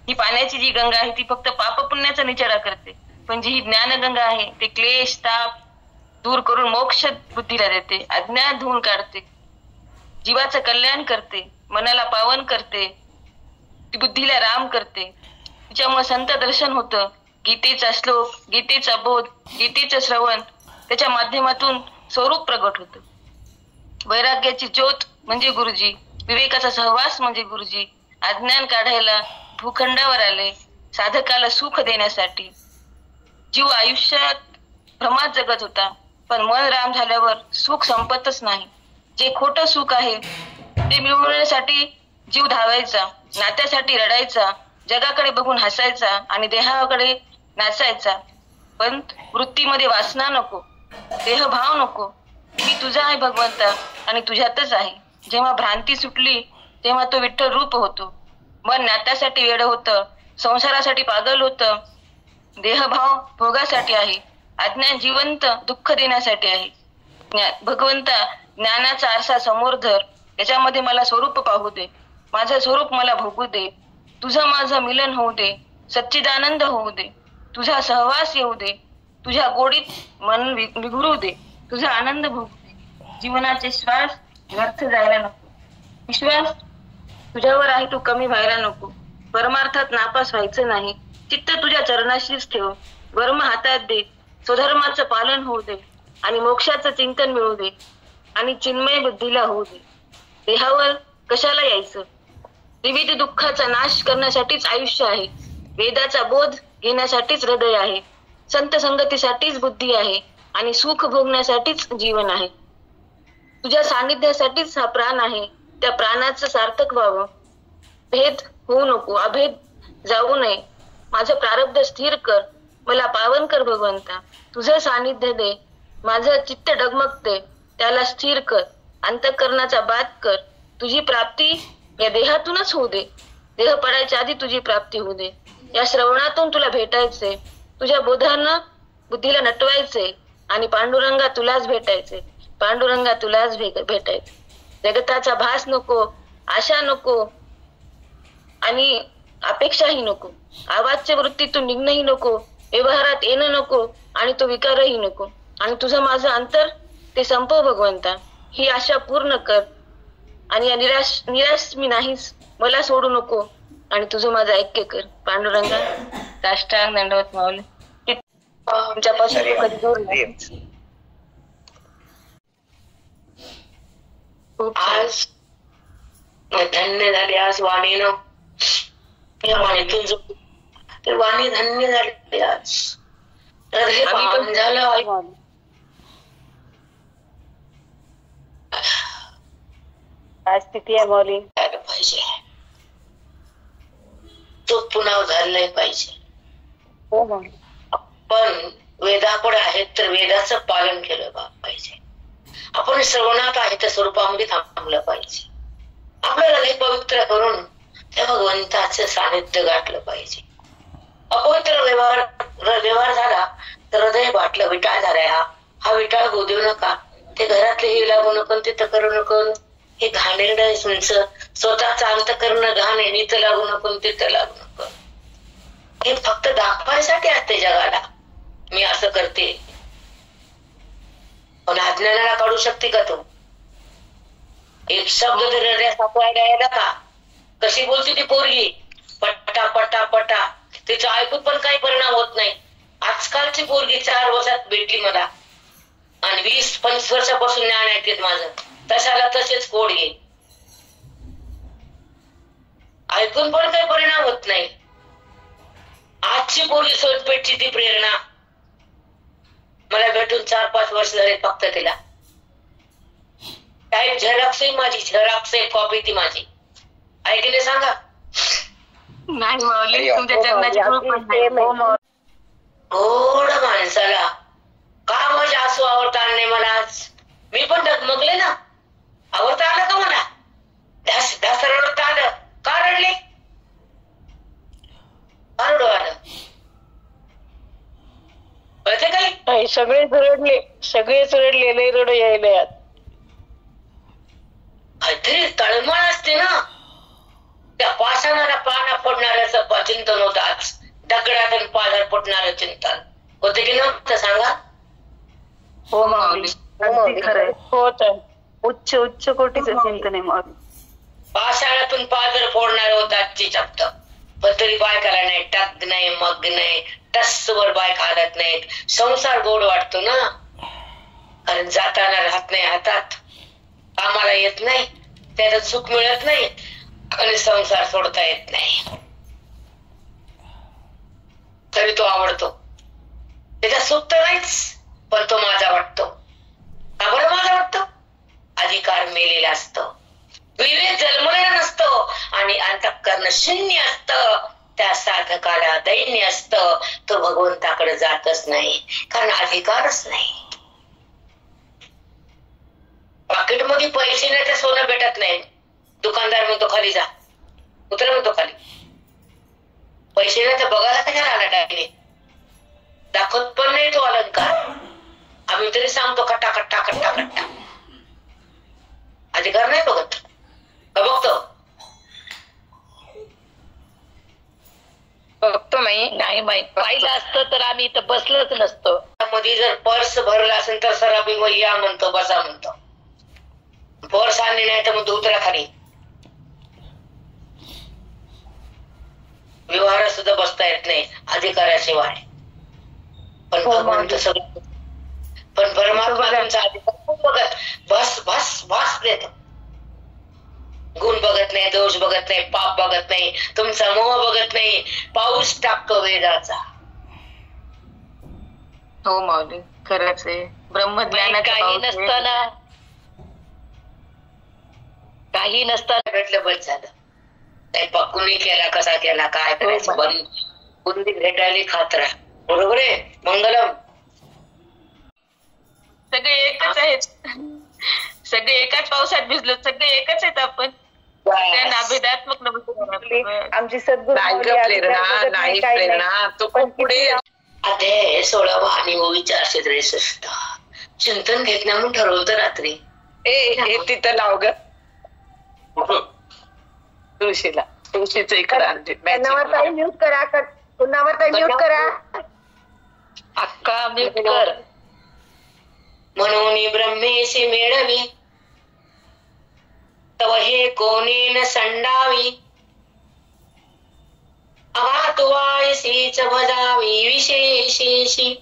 ही पाण्याची जी गंगा आहे ती फक्त पाप पुण्याचा निचारा करते, पण जी ही ज्ञानगंगा आहे ते क्लेश ताप दूर करून मोक्ष बुद्धीला देते, अज्ञान धुवून काढते, जीवाचं कल्याण करते, मनाला पावन करते, ती बुद्धीला राम करते. तिच्यामुळे संत दर्शन होतं. गीतेचा श्लोक, गीतेचा बोध, गीतेचं श्रवण त्याच्या माध्यमातून स्वरूप प्रगट होतं. वैराग्याची ज्योत म्हणजे गुरुजी, विवेकाचा सहवास म्हणजे गुरुजी. अज्ञान काढायला भूखंडावर आले, साधकाला सुख देण्यासाठी. जीव आयुष्यात भ्रमात जगत होता, पण मन राम झाल्यावर सुख संपतच नाही. जे खोटं सुख आहे ते मिळवण्यासाठी जीव धावायचा, नात्यासाठी रडायचा, जगाकडे बघून हसायचा आणि देहाकडे नाचायचा. पण वृत्तीमध्ये वासना नको, देहभाव नको. मी तुझा आहे भगवंता आणि तुझ्यातच आहे. जेव्हा भ्रांती सुटली तेव्हा तो विठ्ठल रूप होतो. मन नात्यासाठी वेड होतं, संसारासाठी पागल होतं. देहभाव भोगासाठी आहे, अज्ञान जिवंत दुःख देण्यासाठी आहे. भगवंता ज्ञानाचा आरसा समोर धर, त्याच्यामध्ये मला स्वरूप पाहू दे, माझं स्वरूप मला भोगू दे, तुझं माझं मिलन होऊ दे, सच्चिदानंद होऊ दे, तुझा सहवास येऊ दे, तुझ्या गोडीत मन विघुरू दे, तुझा आनंद भोगू दे. जीवनाचे श्वास व्यर्थ जायला नको, विश्वास तुझ्यावर आहे तू कमी व्हायला नको. परमार्थात नापास व्हायचं नाही, चित्त तुझ्या चरणाशीच ठेव. वर्म हातात दे, स्वधर्माचं पालन होऊ दे आणि मोक्षाचं चिंतन मिळू दे आणि चिन्मय बुद्धीला होऊ दे. देहावर कशाला यायचं? विविध दुःखाचा नाश करण्यासाठीच आयुष्य आहे. वेदाचा बोध घेण्यासाठीच हृदय आहे, संत संगतीसाठीच बुद्धी आहे आणि सुख भोगण्यासाठीच जीवन आहे. तुझ्या सानिध्यासाठीच हा प्राण आहे, त्या प्राणाचं सार्थक व्हावं. भेद होऊ नको, अभेद जाऊ नये. माझं प्रारब्ध स्थिर कर, मला पावन कर भगवंता. तुझं सानिध्य दे, माझं चित्त डगमगते त्याला स्थिर कर. अंतःकरणाचा बात कर, तुझी प्राप्ती या देहातूनच होऊ दे. देह पडायच्या आधी तुझी प्राप्ती होऊ दे. या श्रवणातून तुला भेटायचे, तुझ्या बोधानं बुद्धीला नटवायचे आणि पांडुरंगा तुलाच भेटायचे. पांडुरंगा तुलाच भेटायचे. जगताचा भास नको, आशा नको आणि अपेक्षाही नको. आवाजच्या वृत्तीतून निघणंही नको, व्यवहारात येणं नको आणि तो विकारही नको. आणि तुझं माझं अंतर ते संपव भगवंता. ही आशा पूर्ण कर आणि या निराश मी नाहीच, मला सोडू नको आणि तुझं माझं ऐक्य कर. पांडुरंगा साष्टांग दंडवत माऊली. तुमच्यापासून कधी दूर नाही. आज धन्य झाले, आज वाणीनं या वाणीतून जो वाणी धन्य झाली. आज हृदय पावन झालं. आज स्थिती आहे माऊली, पाहिजे तो पुन्हा झालं पाहिजे. हो पण वेदापुढे आहेत तर वेदाचं पालन केलं पाहिजे. आपण श्रवणात आहे त्या स्वरूपामध्ये थांबलं पाहिजे. आपलं हृदय पवित्र करून त्या भगवंताचं सानिध्य गाठलं पाहिजे. अपवित्र व्यवहार झाला तर हृदय बाटलं, विटाळ झालाय हा विटाळ होऊ देऊ नका. ते घरातले हे लागू नको, तिथं करू नको, हे घाणेरडं तुमचं स्वतःच अंतःकरण घाण आहे, इथं लागू नको तिथं लागू नको. हे फक्त दाखवायसाठी असते जगाला मी असं करते. पण अज्ञानाला काढू शकते का तू? एक शब्द तरी हृदयात सापडायला यायला का? कशी बोलते ती पोरगी, पटा पटा पटा, तिचं ऐकून पण काही परिणाम होत नाही. आजकालची पोरगी 4 वर्षात भेटली मला आणि 20-25 वर्षापासून ज्ञान ऐकत माझं, तशाला तसेच कोड घे, ऐकून पण काही परिणाम होत नाही. आजची पोरगी सोनपेठची ती प्रेरणा मला भेटून 4-5 वर्ष झाले फक्त तिला. टाईप झेरॉक्स आहे माझी, झेरॉक्स आहे, कॉपी ती माझी. ऐकले सांगा नाही माऊली, तुमच्या चरणाची कृपा. गोड माणसाला का माझे आसू आवडता नाही मला आज. मी पण डगमगले ना, आवडता आलं का मला? ढास रडता आलं का? रडले का? रडू आलं कळते काही? सगळेच रडले, लय रडू यायला यात. काहीतरी तळमळ असते ना. त्या पाषाणाला पाना पडणाऱ्याचं चिंतन होतं आज, दगडातून पाण्यात पडणारं चिंतन होते की नव्हतं सांगा? हो माऊली, अगदी खरंय. होत उच्च उच्च कोटीचं चिंतन आहे माऊली. पाषाणातून पाजर फोडणार होता आजची शब्द, पण तरी बायकाला नाही, टक नाही, मग नाही, टस्सवर बायका हालत नाहीत. संसार गोड वाटतो ना, कारण जाताना राहत नाही हातात, कामाला येत नाही, त्याचं सुख मिळत नाही आणि संसार सोडता येत नाही, तरी तो आवडतो. त्याचा सुख तर नाहीच, पण तो माझा वाटतो. का बरं माझा वाटतो? अधिकार मेलेला असतो, विवेक जन्मलेला नसतो आणि अंतःकरण शून्य असतं. त्या साधकाला दैन्य असतं, तो भगवंताकडे जातच नाही, कारण अधिकारच नाही. पाकिटमध्ये पैसे नाही तर सोनं भेटत नाही. दुकानदार म्हणतो खाली जा, उतर म्हणतो खाली. पैसे नाही तर बघायला कशाला आला टाकले, दाखवत पण नाही तो अलंकार. आम्ही तरी सांगतो कट्टा कट्टा कट्टा कट्टा. अधिकार नाही बघत का? बघतो नाही माहित. पाहिलं असतं तर आम्ही इथं बसलोच नसतो. मध्ये जर पर्स भरला असेल तर सराबी व या म्हणतो, बसा म्हणतो. पर्स आणली नाही तर म्हणतो उतरा खाली. व्यवहारात सुद्धा बसता येत नाही अधिकाराशिवाय. पण भगवंत सगळं, पण परमात्मा तुमचा अधिकार बघत बस बस बस देतो. गुण बघत नाही, दोष बघत नाही, पाप बघत नाही, तुमचा मोह बघत नाही. पाऊस टाकतो वेदाचा. हो माऊली, खरंच आहे. ब्रह्मज्ञानाचं काही नसताना, काही नसताना भेटलं बस झालं. नाही कुणी केला, कसा केला, काय करायचं, बंद बुंदी भेटायला खात राहा. बरोबर आहे? मंगलम. सगळे एकच आहेत, सगळे एकाच पावसात भिजलो, सगळे एकच आहेत आपण. भेदात्मक आमची सद्गुरू नाही प्रेरणा तो पण पुढे. अध्याय 16 आणि 463 चिंतन घेत नाही म्हणून ठरवलं रात्री. हे तिथं लाव ग तुळशीचं इकडं आणते. म्यूट करा, म्यूट करा, अक्का म्यूट कर. म्हणून ब्रह्मेशी मेळवी तव हे कोणेन संडावी. अवातुवायसीच भजावी विशेषेशी.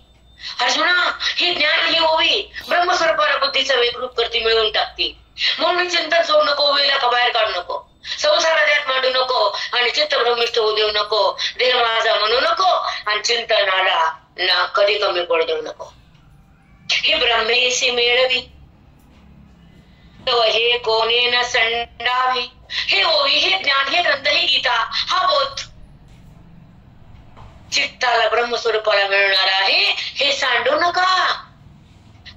अर्जुना, ही ज्ञान ही ओवी ब्रह्मस्वरूपाला बुद्धीचं वेगरूप करती, मिळवून टाकते. म्हणून चिंतन सोडू नको, वेळेला का बाहेर काढू नको, संसारात मांडू नको आणि चित्त भ्रमिष्ठ होऊ देऊ नको. देह माझा म्हणू नको आणि चिंतनाला ना कधी कमी पडू देऊ नको. ही ब्रह्मेशी मेळवी तव हे कोणेन संडावी. हे ओवी, हे ज्ञान, हे ग्रंथ, ही गीता, हा बोध चित्ताला ब्रह्मस्वरूपाला मिळणार आहे, हे सांडू नका.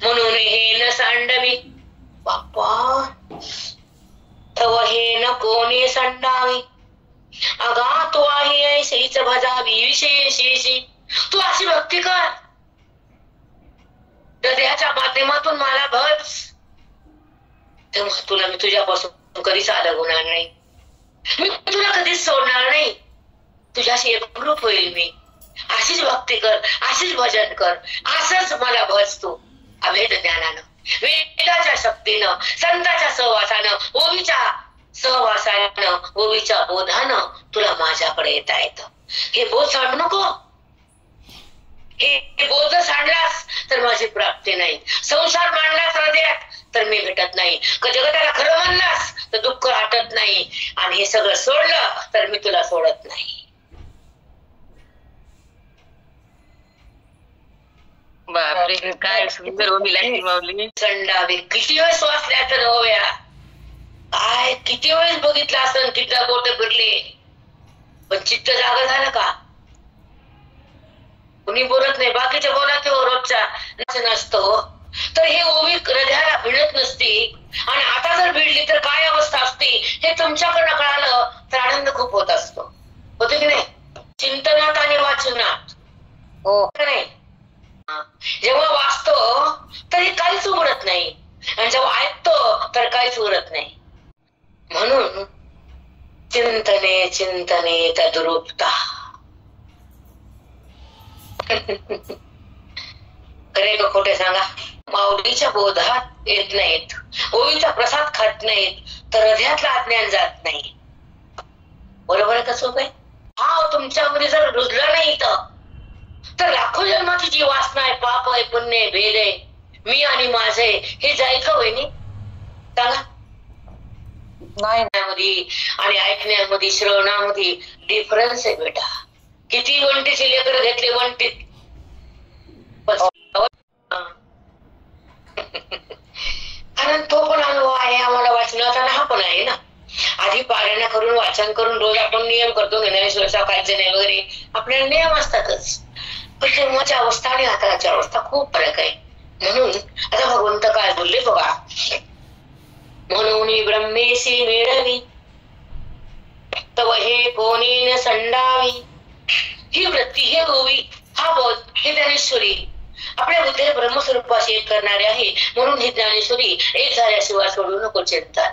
म्हणून हे न सांडवी बाप्पा तव हे न कोणी सांडावी. अगा तो आहे ऐशीच भजावी विशेषेशी. तू अशी भक्ती कर, हृदयाच्या माध्यमातून मला भज, तेव्हा तुला मी तुझ्यापासून कधीच अलग होणार नाही. मी तुला कधीच सोडणार नाही. तुझ्याशी एकरूप होईल मी. अशीच भक्ती कर, अशीच भजन कर, असंच मला भज तू. अभेद ज्ञानानं, वेदाच्या शक्तीनं, संतांच्या सहवासानं, ओवीच्या सहवासानं, ओवीच्या बोधानं तुला माझ्याकडे येता येतं. हे बोध सांडू नको. हे बोध सांडलास तर माझी प्राप्ती नाही. संसार मांडलास हृदयात तर मी भेटत नाही. जगताला खरं म्हणलास तर दुःख हटत नाही. आणि हे सगळं सोडलं तर मी तुला सोडत नाही. बापरे काय सुंदर ओवी लागली माऊली. संडावी किती वेळ श्वास द्यायचा नव्या. काय किती वेळेस बघितलं असं तिथं बोट फिरले पण चित्त जागा झालं का. कुणी बोलत नाही. बाकीच्या बोला किंवा रोजचा नसतो तर हे ओवी हृदयाला भिडत नसती. आणि आता जर भिडली तर काय अवस्था असते हे तुमच्याकडनं कळालं तर आनंद खूप होत असतो. होते की नाही. चिंतनात आणि वाचनात हो नाही. जेव्हा वाचतो तरी काहीच उघडत नाही आणि जेव्हा ऐकतो तर काहीच उघडत नाही. म्हणून चिंतने चिंतने तद्रूपता. खरे का खोटे सांगा. माऊलीच्या बोधात येत नाहीत, ओवीचा प्रसाद खात नाहीत तर हृदयातलं अज्ञान जात नाही. बरोबर आहे का सोपे. हा तुमच्यामध्ये जर रुजला नाही तर लाखो जन्माची जी वासना आहे, पाप आहे, पुण्य आहे, भेद आहे, मी आणि माझे, हे जाईल का वहिनी सांगा. नाही. आणि ऐकण्यामध्ये श्रवणामध्ये डिफरन्स आहे बेटा. किती वंटीची लेकरं घेतली वंटीत कारण तो पण अनुभव आहे आम्हाला वाचनाचा. हा पण आहे ना. आधी पारायण करून वाचन करून रोज आपण नियम करतो ज्ञानेश्वर सकाळचे नाही वगैरे आपल्याला नियम असतातच. पण तेव्हाची अवस्था आणि आताची अवस्था खूप फरक आहे. म्हणून आता भगवंत काय बोलले बघा. म्हणून ब्रह्मेशी मिळवी तव हे कोणी न संडावी. ही वृत्ती, हे ओवी, हा बोध, हे ज्ञानेश्वरी आपल्या बुद्धीला ब्रह्मस्वरूपाशी एक करणारे आहे. म्हणून हे ज्ञानेश्वरी एक झाल्याशिवाय सोडू नको चिंता.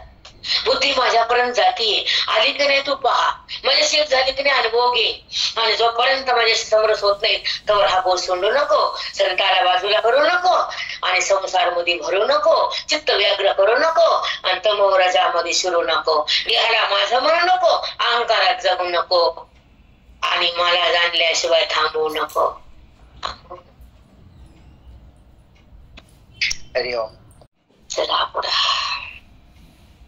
बुद्धी माझ्यापर्यंत जातीये, आली की नाही तू पहा, माझ्याशी एक झाली की नाही अनुभव घे. आणि जोपर्यंत माझ्याशी समरस होत नाही तोवर हा बोध सोडू नको, संताला बाजूला करू नको आणि संसार मध्ये भरू नको, चित्त व्याग्र करू नको आणि तमोराजामध्ये शिरू नको. देहाला माझं म्हणू नको, अहंकारात जगू नको आणि मला जाणल्याशिवाय थांबवू नको. चला पुढे.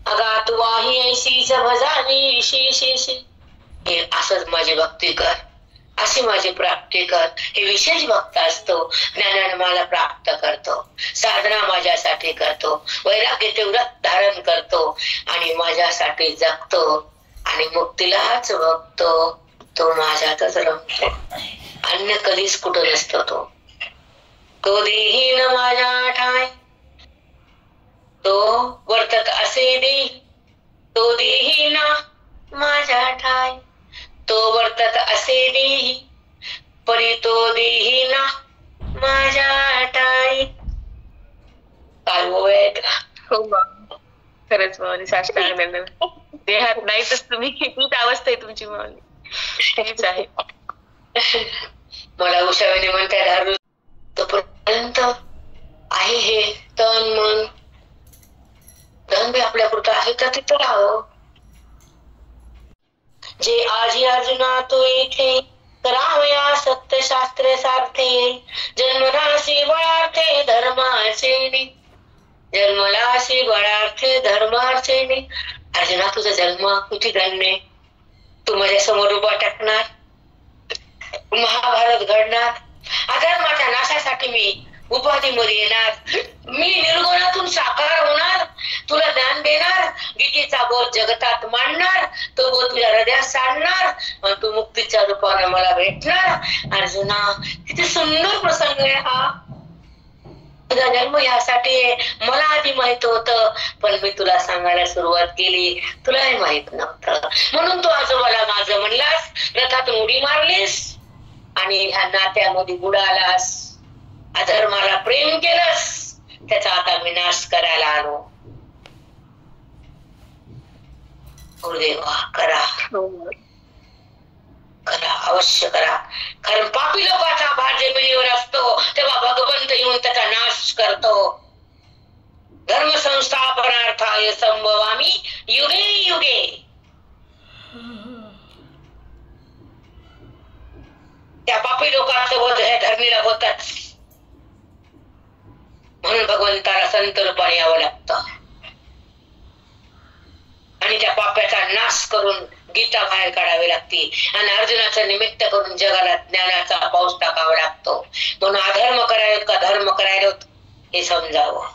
अगा तू वाही ऐशीच भजावी विशेषेशी. हे असंच माझी भक्ती कर, अशी माझी प्राप्ती कर. हे विशेष भक्त असतो. ज्ञानाने मला प्राप्त करतो, साधना माझ्यासाठी करतो, वैराग्य तेवढं धारण करतो आणि माझ्यासाठी जगतो आणि मुक्तीलाच बघतो. तो माझ्यातच रमतो, अन्य कधीच कुठं नसतो. तो देही न माझ्या ठाय, तो वर्तक असे दे, तो देही ना माझ्या ठाय, तो वर्तक असे देही, परी तो देही ना माझ्या ठाय. काय होत हो खरंच माऊली. साष्टांग देहात नाहीतच तुम्ही. हीच अवस्था आहे तुमची माऊली. हेच आहे. मला उषावेने म्हणतात हर तोपर्यंत आहे हे तन मन धन बी आपल्या पुरतं आहे तर तिथं राहावं. जे आजी अर्जुना तो इथे करावया सत्य शास्त्रे सारथे, जन्मराशी बळार्थे धर्माचे, जन्मराशी बळार्थे धर्माचे. अर्जुना तुझा जन्म किती धन्य. तू माझ्या समोर उभा टाकणार, महाभारत घडणार, अधर्माच्या नाशासाठी मी उपाधीमध्ये येणार, मी निर्गुणातून साकार होणार, तुला ज्ञान देणार, गीतेचा बोध जगतात मांडणार, तो बोध तुझ्या हृदयात सांडणार आणि तू मुक्तीच्या रूपाने मला भेटणार. अर्जुना किती सुंदर प्रसंग आहे हा. तुझा जन्म यासाठी मला आधी माहित होतं, पण मी तुला सांगायला सुरुवात केली, तुलाही माहित नव्हतं. म्हणून तू आजोबाला माझं म्हणलास, रथातून उडी मारलीस आणि ह्या नात्यामध्ये बुडालास, अधर्माला प्रेम केलंस, त्याचा आता विनाश करायला आलो. गुरुदेवा करा, करा, अवश्य करा. कारण पापी लोकांचा भार जमिनीवर असतो तेव्हा भगवंत येऊन त्याचा नाश करतो. धर्म संस्थापनार्थाय संभवामी युगे युगे. त्या पापी लोकांचं वध हे धरणीला होतच. म्हणून भगवंताला संत रूपाने यावं लागतं आणि त्या पाप्याचा नाश करून गीता बाहेर काढावी लागते आणि अर्जुनाचं निमित्त करून जगाला ज्ञानाचा पाऊस टाकावा लागतो. म्हणून अधर्म करायला का धर्म करायला हे समजावं.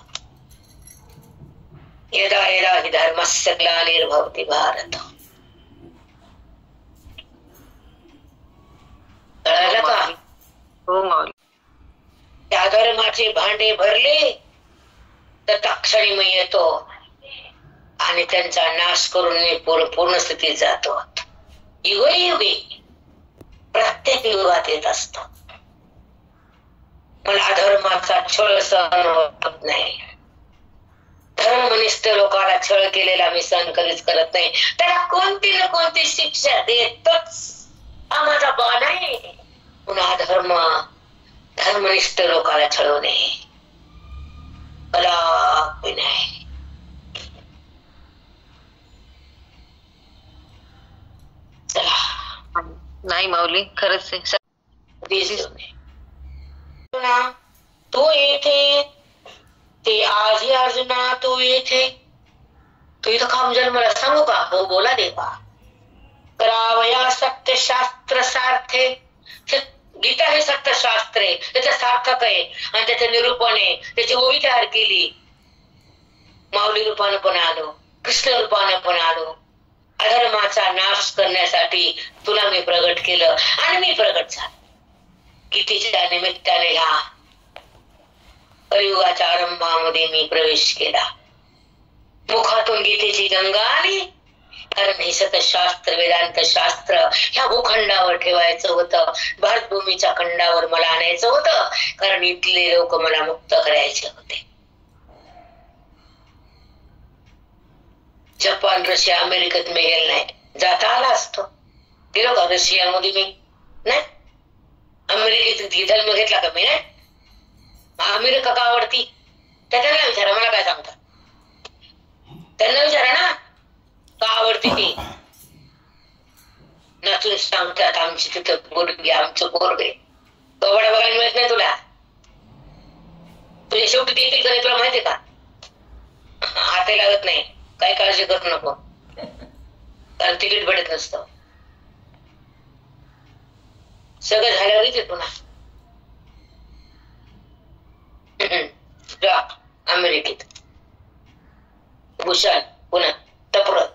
यदा यदा हि धर्मस्य ग्लानिर्भवति भारत. कळालं का? हो माऊली. त्या धर्माचे भांडे भरले तर तक्षणी मी येतो आणि त्यांचा नाश करून मी पूर्ण स्थितीत जातो. युगे प्रत्येक युगात येत असतो. मला अधर्माचा छळ सहन होत नाही. धर्मनिष्ठ लोकांना छळ केलेला मी सहन कधीच करत नाही. त्याला कोणती ना कोणती शिक्षा देतच हा माझा बाण आहे. पुन्हा धर्मनिष्ठ लोकांना छळू नये. कदापि नाही. नाही माऊली, खरंच आहे. तू येथे ते आजी अर्जुना तू येथे तू इथं काम जन्माला सांगू का? हो बोला देवा. करावया सत्यशास्त्र सार्थे. गीता हे सत्यशास्त्र आहे, त्याचं सार्थक आहे आणि त्याचं निरूपण आहे. त्याची ओवी तयार केली. माऊली रूपानं पण आलो, कृष्ण रूपानं पण आलो. अधर्माचा नाश करण्यासाठी तुला मी प्रगट केलं आणि मी प्रगट झालो. गीतेच्या निमित्ताने ह्या कलियुगाच्या आरंभामध्ये मी प्रवेश केला. मुखातून गीतेची गंगा आली. कारण हे सतशास्त्र वेदांत शास्त्र ह्या भूखंडावर ठेवायचं होतं. भारतभूमीच्या खंडावर मला आणायचं होतं. कारण इथले लोक मला मुक्त करायचे होते. जपान, रशिया, अमेरिकेत मी गेले नाही. जाता आला असतो. गेलो का रशियामध्ये मी? नाही. अमेरिकेत धर्म घेतला का मी? नाही. अमेरिका का आवडती? त्यांना विचारा, मला काय सांगतात? त्यांना विचारा ना का आवडती ती. नाचून सांगतात आमची तिथं पोरगी, आमचं पोरगे. कवड्या बघायला मिळत नाही तुला. तुझ्या शेवटी देखील करे तुला माहितीये का? हाते लागत नाही. काही काळजी करू नको. कारण तिकीट भेटत नसतं. सगळं झाल्यावर येते पुन्हा. जा अमेरिकेत भूषण पुन्हा टपरत.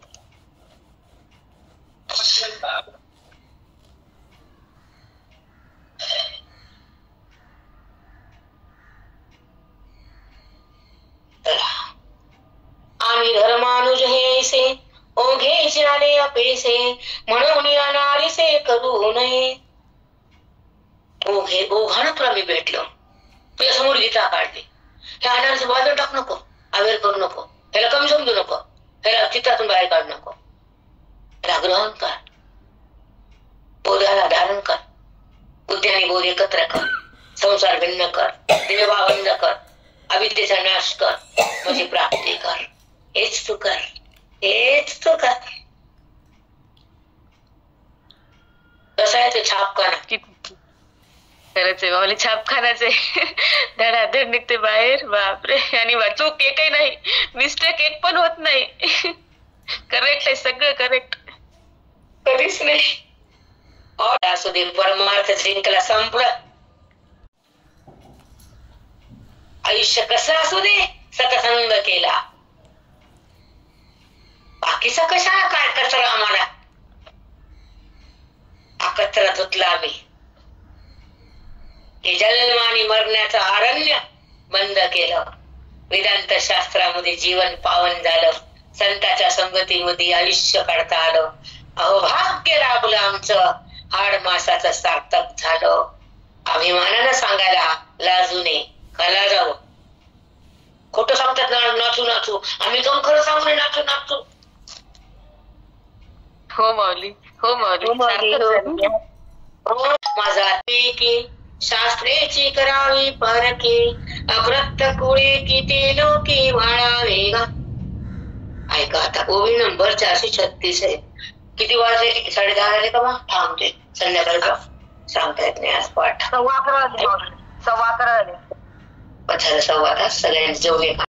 आम्ही धर्मानुज हेसे ओघे झाले अपेसे म्हणून या नारीसे करू नये. ओघानं तुला मी भेटलो. तुझ्या समोर गीता काढली. ह्या अनारचं बाजून टाकू नको. अवेअर करू नको. ह्याला कमी समजू नको. ह्याला चित्रातून बाहेर काढू नको. ह्याला ग्रहण कर. बोधाला धारण कर. बुद्धी आणि बोध एकत्र कर. संसार भिन्न कर. देवा बंद कर. अविद्येचा नाश कर. माझी प्राप्ती कर. हेच तू कर. हेच तू कर. कसं आहे ते छापखाना? खरंच आहे माऊली, छापखानाचे धडाधड निघते बाहेर. बापरे. आणि चूक एकही नाही, मिस्टेक एक पण होत नाही. करेक्ट आहे, सगळं करेक्ट. कधीच नाही. असू दे, परमार्थ जिंकला, संपलं. आयुष्य कसं असू दे, सतसंग केला. बाकीचा कशाला काय कचरा आम्हाला? हा कचरा धुतला आम्ही. हे जन्म आणि मरण्याचं अरण्य बंद केलं. वेदांत शास्त्रामध्ये जीवन पावन झालं. संताच्या संगतीमध्ये आयुष्य काढता आलं. अहो भाग्य लाभलं आमचं. हाड मासाचं सार्थक झालं. अभिमानानं सांगायला लाजू नये. कला जाऊ. खोटं सांगतात नाचू नाचू. आम्ही जाऊन खरं सांगू नाचू नाचू. हो माऊली, हो माऊली. माझा की शास्त्रेची करावी परके, अप्रत कुळे किती लोकी वाळावे गा. ऐका आता ओवी नंबर 436 आहे. किती वाजले? 10:30 झाले का? मग थांबते. संध्याकाळचा सांगता येत नाही आज पाठ. 11:15 झाले. 11:15 झाले. झालं 11:15. सगळ्यांचे जेवणे